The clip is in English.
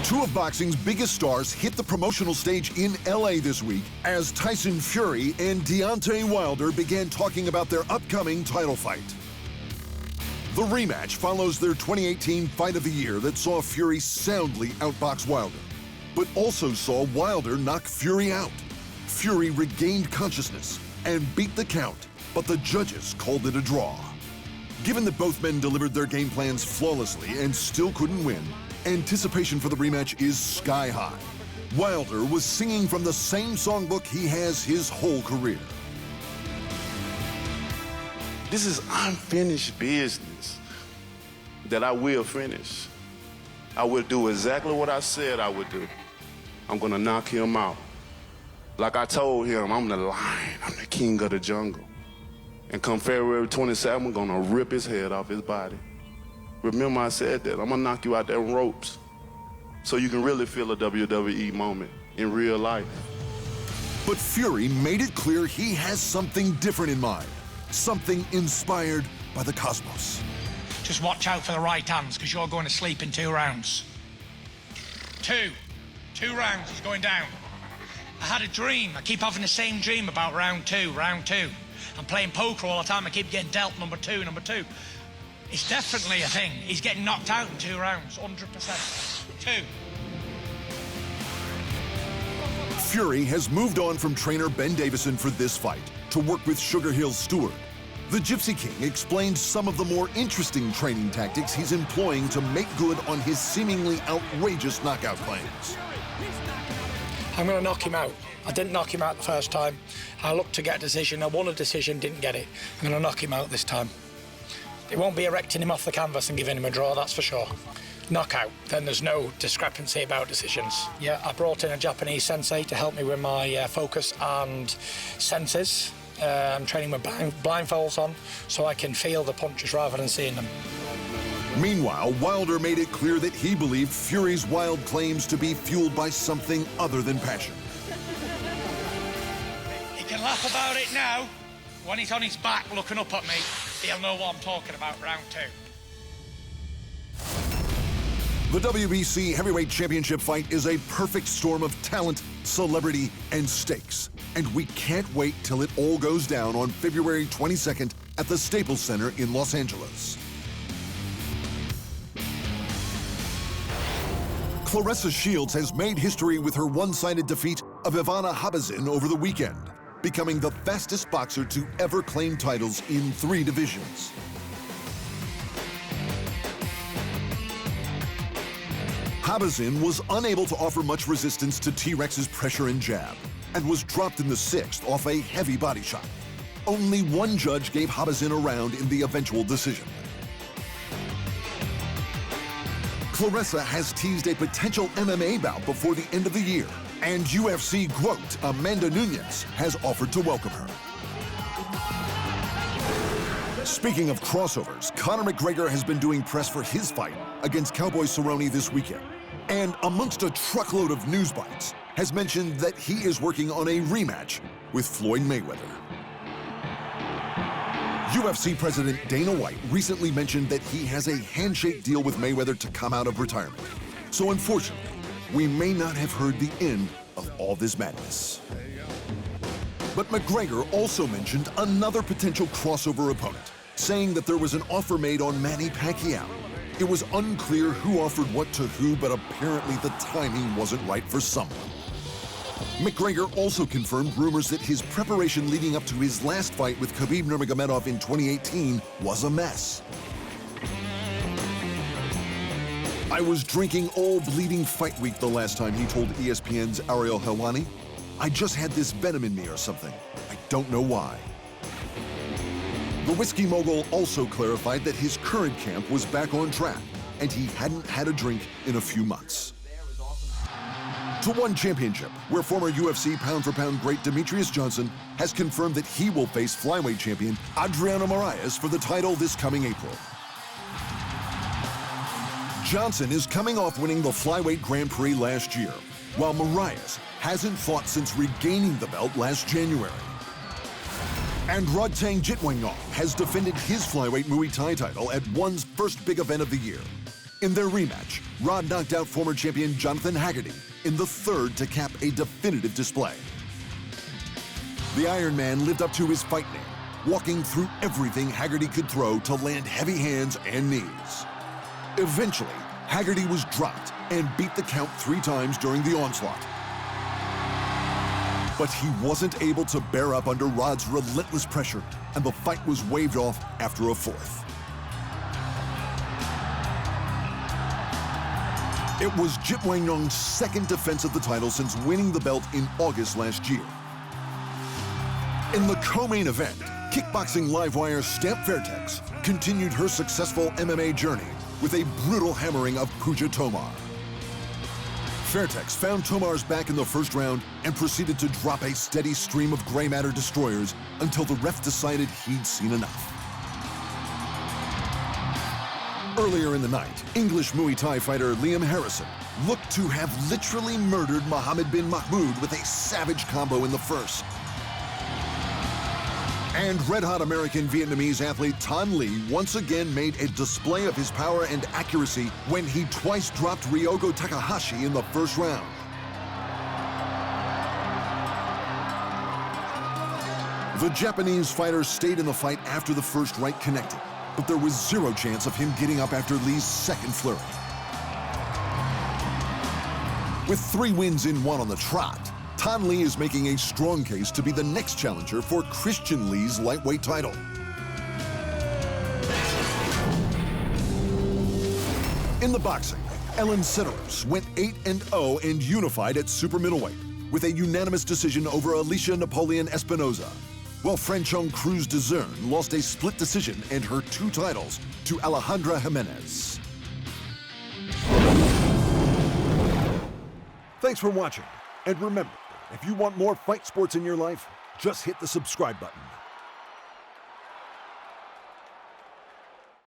Two of boxing's biggest stars hit the promotional stage in LA this week as Tyson Fury and Deontay Wilder began talking about their upcoming title fight. The rematch follows their 2018 Fight of the Year that saw Fury soundly outbox Wilder, but also saw Wilder knock Fury out. Fury regained consciousness and beat the count, but the judges called it a draw. Given that both men delivered their game plans flawlessly and still couldn't win, anticipation for the rematch is sky high. Wilder was singing from the same songbook he has his whole career. This is unfinished business that I will finish. I will do exactly what I said I would do. I'm gonna knock him out. Like I told him, I'm the lion, I'm the king of the jungle. And come February 27th, I'm gonna rip his head off his body. Remember I said that, I'm gonna knock you out them ropes so you can really feel a WWE moment in real life. But Fury made it clear he has something different in mind, something inspired by the cosmos. Just watch out for the right hands, because you're going to sleep in 2 rounds. Two rounds, he's going down. I had a dream, I keep having the same dream about round two. I'm playing poker all the time, I keep getting dealt number two. It's definitely a thing. He's getting knocked out in 2 rounds, 100%. 2. Fury has moved on from trainer Ben Davison for this fight to work with Sugar Hill's steward. The Gypsy King explained some of the more interesting training tactics he's employing to make good on his seemingly outrageous knockout claims. I'm going to knock him out. I didn't knock him out the first time. I looked to get a decision. I won a decision, didn't get it. I'm going to knock him out this time. It won't be erecting him off the canvas and giving him a draw, that's for sure. Knockout, then there's no discrepancy about decisions. Yeah, I brought in a Japanese sensei to help me with my focus and senses. I'm training with blindfolds on so I can feel the punches rather than seeing them. Meanwhile, Wilder made it clear that he believed Fury's wild claims to be fueled by something other than passion. He can laugh about it now. When he's on his back looking up at me, he'll know what I'm talking about, round 2. The WBC Heavyweight Championship fight is a perfect storm of talent, celebrity, and stakes. And we can't wait till it all goes down on February 22nd at the Staples Center in Los Angeles. Claressa Shields has made history with her one-sided defeat of Ivana Habazin over the weekend, becoming the fastest boxer to ever claim titles in 3 divisions. Habazin was unable to offer much resistance to T-Rex's pressure and jab, and was dropped in the 6th off a heavy body shot. Only one judge gave Habazin a round in the eventual decision. Claressa has teased a potential MMA bout before the end of the year, and UFC GOAT Amanda Nunes has offered to welcome her. Speaking of crossovers, Conor McGregor has been doing press for his fight against Cowboy Cerrone this weekend, and amongst a truckload of news bites, has mentioned that he is working on a rematch with Floyd Mayweather. UFC President Dana White recently mentioned that he has a handshake deal with Mayweather to come out of retirement. So unfortunately, we may not have heard the end of all this madness. But McGregor also mentioned another potential crossover opponent, saying that there was an offer made on Manny Pacquiao. It was unclear who offered what to who, but apparently the timing wasn't right for someone. McGregor also confirmed rumors that his preparation leading up to his last fight with Khabib Nurmagomedov in 2018 was a mess. I was drinking all bleeding fight week the last time, he told ESPN's Ariel Helwani. I just had this venom in me or something. I don't know why. The whiskey mogul also clarified that his current camp was back on track and he hadn't had a drink in a few months. To One Championship, where former UFC pound-for-pound great Demetrius Johnson has confirmed that he will face flyweight champion Adriano Moraes for the title this coming April. Johnson is coming off winning the flyweight Grand Prix last year, while Moraes hasn't fought since regaining the belt last January. And Rodtang Jitmuangnon has defended his flyweight Muay Thai title at ONE's first big event of the year. In their rematch, Rod knocked out former champion Jonathan Haggerty in the third to cap a definitive display. The Iron Man lived up to his fight name, walking through everything Haggerty could throw to land heavy hands and knees. Eventually, Haggerty was dropped and beat the count 3 times during the onslaught. But he wasn't able to bear up under Rod's relentless pressure, and the fight was waved off after a 4th. It was Jitmuangnon's second defense of the title since winning the belt in August last year. In the co-main event, kickboxing livewire Stamp Fairtex continued her successful MMA journey with a brutal hammering of Puja Tomar. Fairtex found Tomar's back in the first round and proceeded to drop a steady stream of gray matter destroyers until the ref decided he'd seen enough. Earlier in the night, English Muay Thai fighter Liam Harrison looked to have literally murdered Mohammed bin Mahmoud with a savage combo in the first. And red-hot American-Vietnamese athlete Tan Le once again made a display of his power and accuracy when he twice dropped Ryogo Takahashi in the first round. The Japanese fighter stayed in the fight after the first right connected, but there was zero chance of him getting up after Lee's second flurry. With 3 wins in 1 on the trot, Tan Le is making a strong case to be the next challenger for Christian Lee's lightweight title. In the boxing, Ellen Cederos went 8-0 and unified at super middleweight with a unanimous decision over Alicia Napoleon Espinoza, while Franchon Cruz de Zern lost a split decision and her 2 titles to Alejandra Jimenez. Thanks for watching, and remember, if you want more fight sports in your life, just hit the subscribe button.